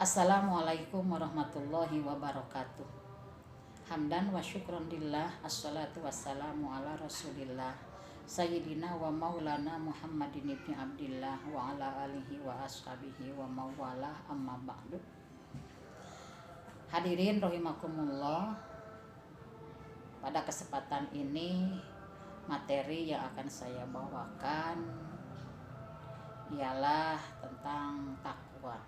Assalamualaikum warahmatullahi wabarakatuh. Hamdan wa syukron lillah, assalatu wassalamu ala rasulillah Sayyidina wa maulana Muhammadin ibni Abdillah wa ala alihi wa ashabihi wa mawalah, amma ba'du. Hadirin rahimakumullah, pada kesempatan ini materi yang akan saya bawakan ialah tentang takwa.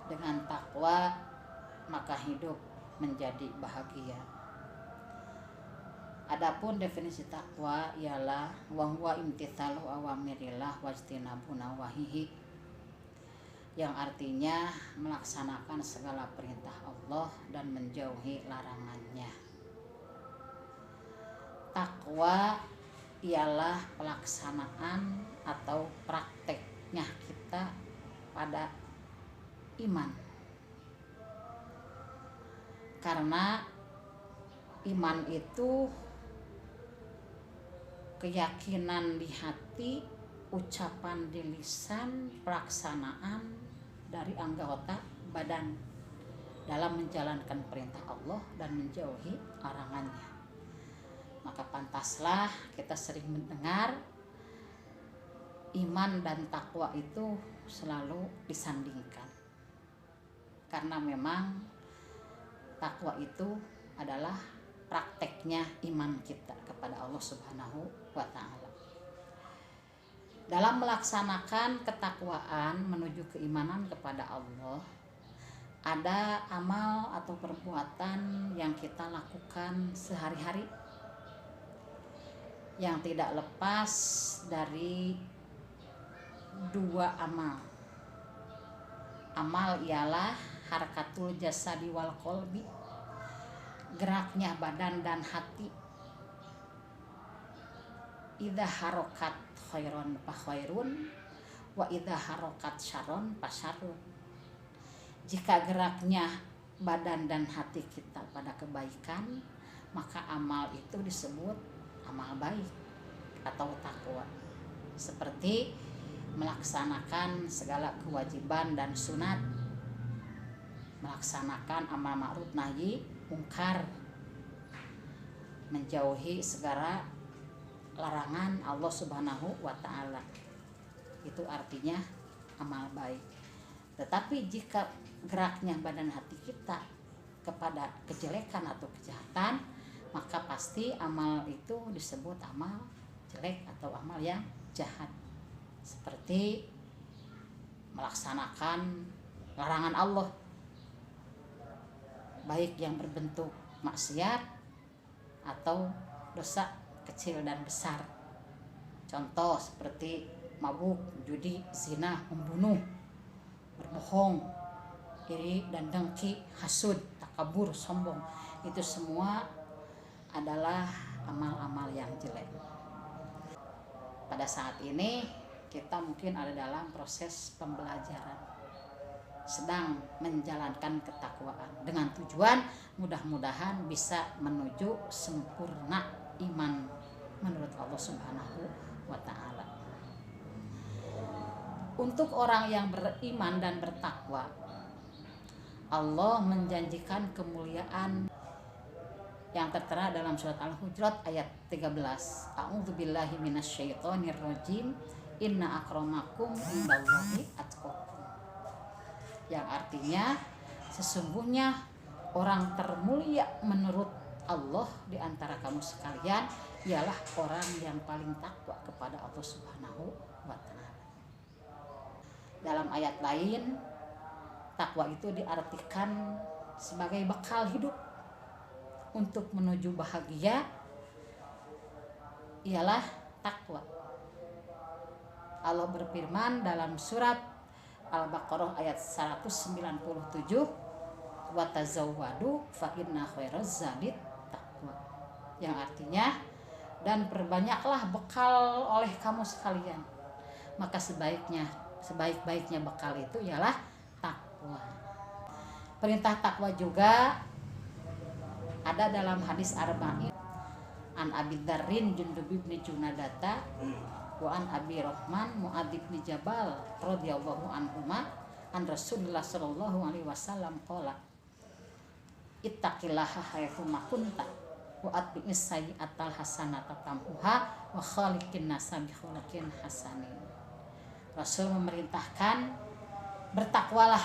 Dengan takwa maka hidup menjadi bahagia. Adapun definisi takwa ialah wa huwa imtithalu awamirillah wajtinabu nawahihi, yang artinya melaksanakan segala perintah Allah dan menjauhi larangannya. Takwa ialah pelaksanaan atau prakteknya kita pada iman, karena iman itu keyakinan di hati, ucapan di lisan, pelaksanaan dari anggota badan dalam menjalankan perintah Allah dan menjauhi larangannya. Maka pantaslah kita sering mendengar iman dan takwa itu selalu disandingkan, karena memang takwa itu adalah prakteknya iman kita kepada Allah Subhanahu wa Ta'ala. Dalam melaksanakan ketakwaan menuju keimanan kepada Allah, ada amal atau perbuatan yang kita lakukan sehari-hari yang tidak lepas dari dua amal. Amal ialah harakatul jasadi wal qalbi, geraknya badan dan hati. Idza harokat khairon fa khairun wa idza harokat syaron fa syarrun. Jika geraknya badan dan hati kita pada kebaikan, maka amal itu disebut amal baik atau takwa, seperti melaksanakan segala kewajiban dan sunat, melaksanakan amal ma'ruf nahi mungkar, menjauhi segala larangan Allah Subhanahu wa Ta'ala. Itu artinya amal baik. Tetapi jika geraknya badan hati kita kepada kejelekan atau kejahatan, maka pasti amal itu disebut amal jelek atau amal yang jahat, seperti melaksanakan larangan Allah, baik yang berbentuk maksiat atau dosa kecil dan besar. Contoh seperti mabuk, judi, zina, membunuh, berbohong, iri dan dengki, hasud, takabur, sombong. Itu semua adalah amal-amal yang jelek. Pada saat ini kita mungkin ada dalam proses pembelajaran, sedang menjalankan ketakwaan dengan tujuan mudah-mudahan bisa menuju sempurna iman menurut Allah Subhanahu wa Ta'ala. Untuk orang yang beriman dan bertakwa, Allah menjanjikan kemuliaan yang tertera dalam surat Al-Hujurat ayat 13. A'udzubillahi minasyaitonirrajim. Inna akramakum indallahi atqakum. Yang artinya sesungguhnya orang termulia menurut Allah di antara kamu sekalian ialah orang yang paling takwa kepada Allah Subhanahu wa Ta'ala. Dalam ayat lain, takwa itu diartikan sebagai bekal hidup untuk menuju bahagia, ialah takwa. Allah berfirman dalam surat Al-Baqarah ayat 197, wa tazawwadu fa inna khairaz zadit taqwa. Yang artinya, dan perbanyaklah bekal oleh kamu sekalian, maka sebaik-baiknya bekal itu ialah takwa. Perintah takwa juga ada dalam hadis arba'in an Abi Dzarrin Jundub bin Junadata wa an Abi Rahman Mu'adz bin Jabal radhiyallahu anhuma an Rasulullah sallallahu alaihi wasallam qala ittaqillaha haitsu ma kunta wa atbi'is sayyi'atal hasanata tamhuha wa khaliqin nasa bi khuluqin hasanin. Rasul memerintahkan bertakwalah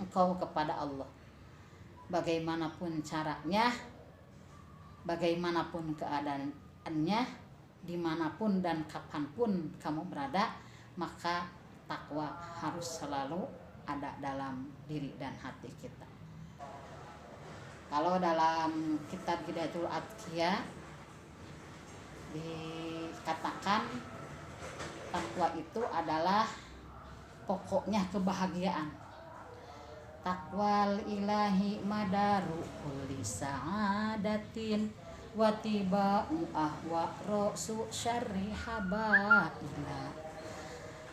engkau kepada Allah bagaimanapun caranya, bagaimanapun keadaannya, dimanapun dan kapanpun kamu berada, maka takwa harus selalu ada dalam diri dan hati kita. Kalau dalam kitab Hidayatul Adqiyah dikatakan takwa itu adalah pokoknya kebahagiaan. Takwal ilahi madaru kulli sa'adatin wa tiba'u ahwa rasu syarri habaila.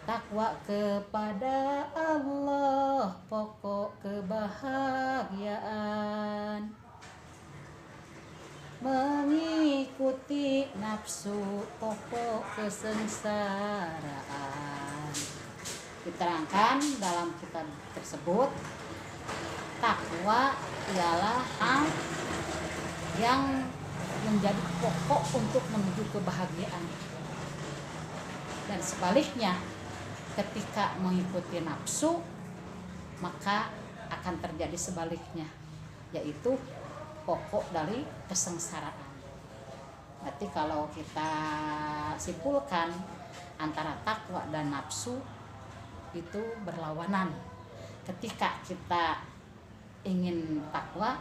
Takwa kepada Allah pokok kebahagiaan, mengikuti nafsu pokok kesengsaraan. Diterangkan dalam kitab tersebut, takwa ialah hal yang menjadi pokok untuk menuju kebahagiaan. Dan sebaliknya, ketika mengikuti nafsu, maka akan terjadi sebaliknya, yaitu pokok dari kesengsaraan. Berarti kalau kita simpulkan antara takwa dan nafsu itu berlawanan. Ketika kita ingin takwa,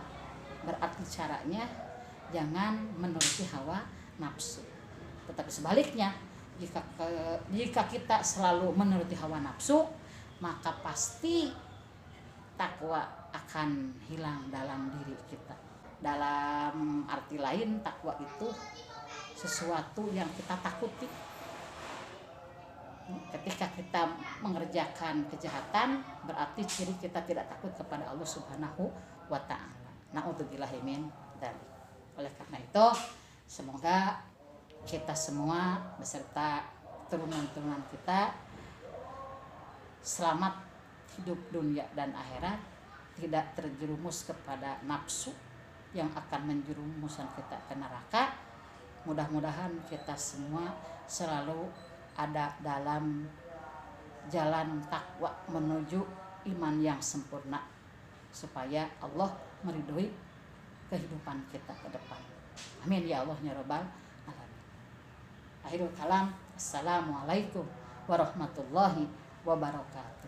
berarti caranya jangan menuruti hawa nafsu. Tetapi sebaliknya, jika kita selalu menuruti hawa nafsu, maka pasti takwa akan hilang dalam diri kita. Dalam arti lain, takwa itu sesuatu yang kita takuti. Ketika kita mengerjakan kejahatan, berarti ciri kita tidak takut kepada Allah Subhanahu wa ta'ala. Na'udzubillahi min dzalik. Oleh karena itu, semoga kita semua beserta turunan-turunan kita selamat hidup dunia dan akhirat, tidak terjerumus kepada nafsu yang akan menjerumuskan kita ke neraka. Mudah-mudahan kita semua selalu ada dalam jalan takwa menuju iman yang sempurna, supaya Allah meridhoi kehidupan kita ke depan. Amin ya Allah ya Rabbal alamin. Akhirul kalam, assalamualaikum warahmatullahi wabarakatuh.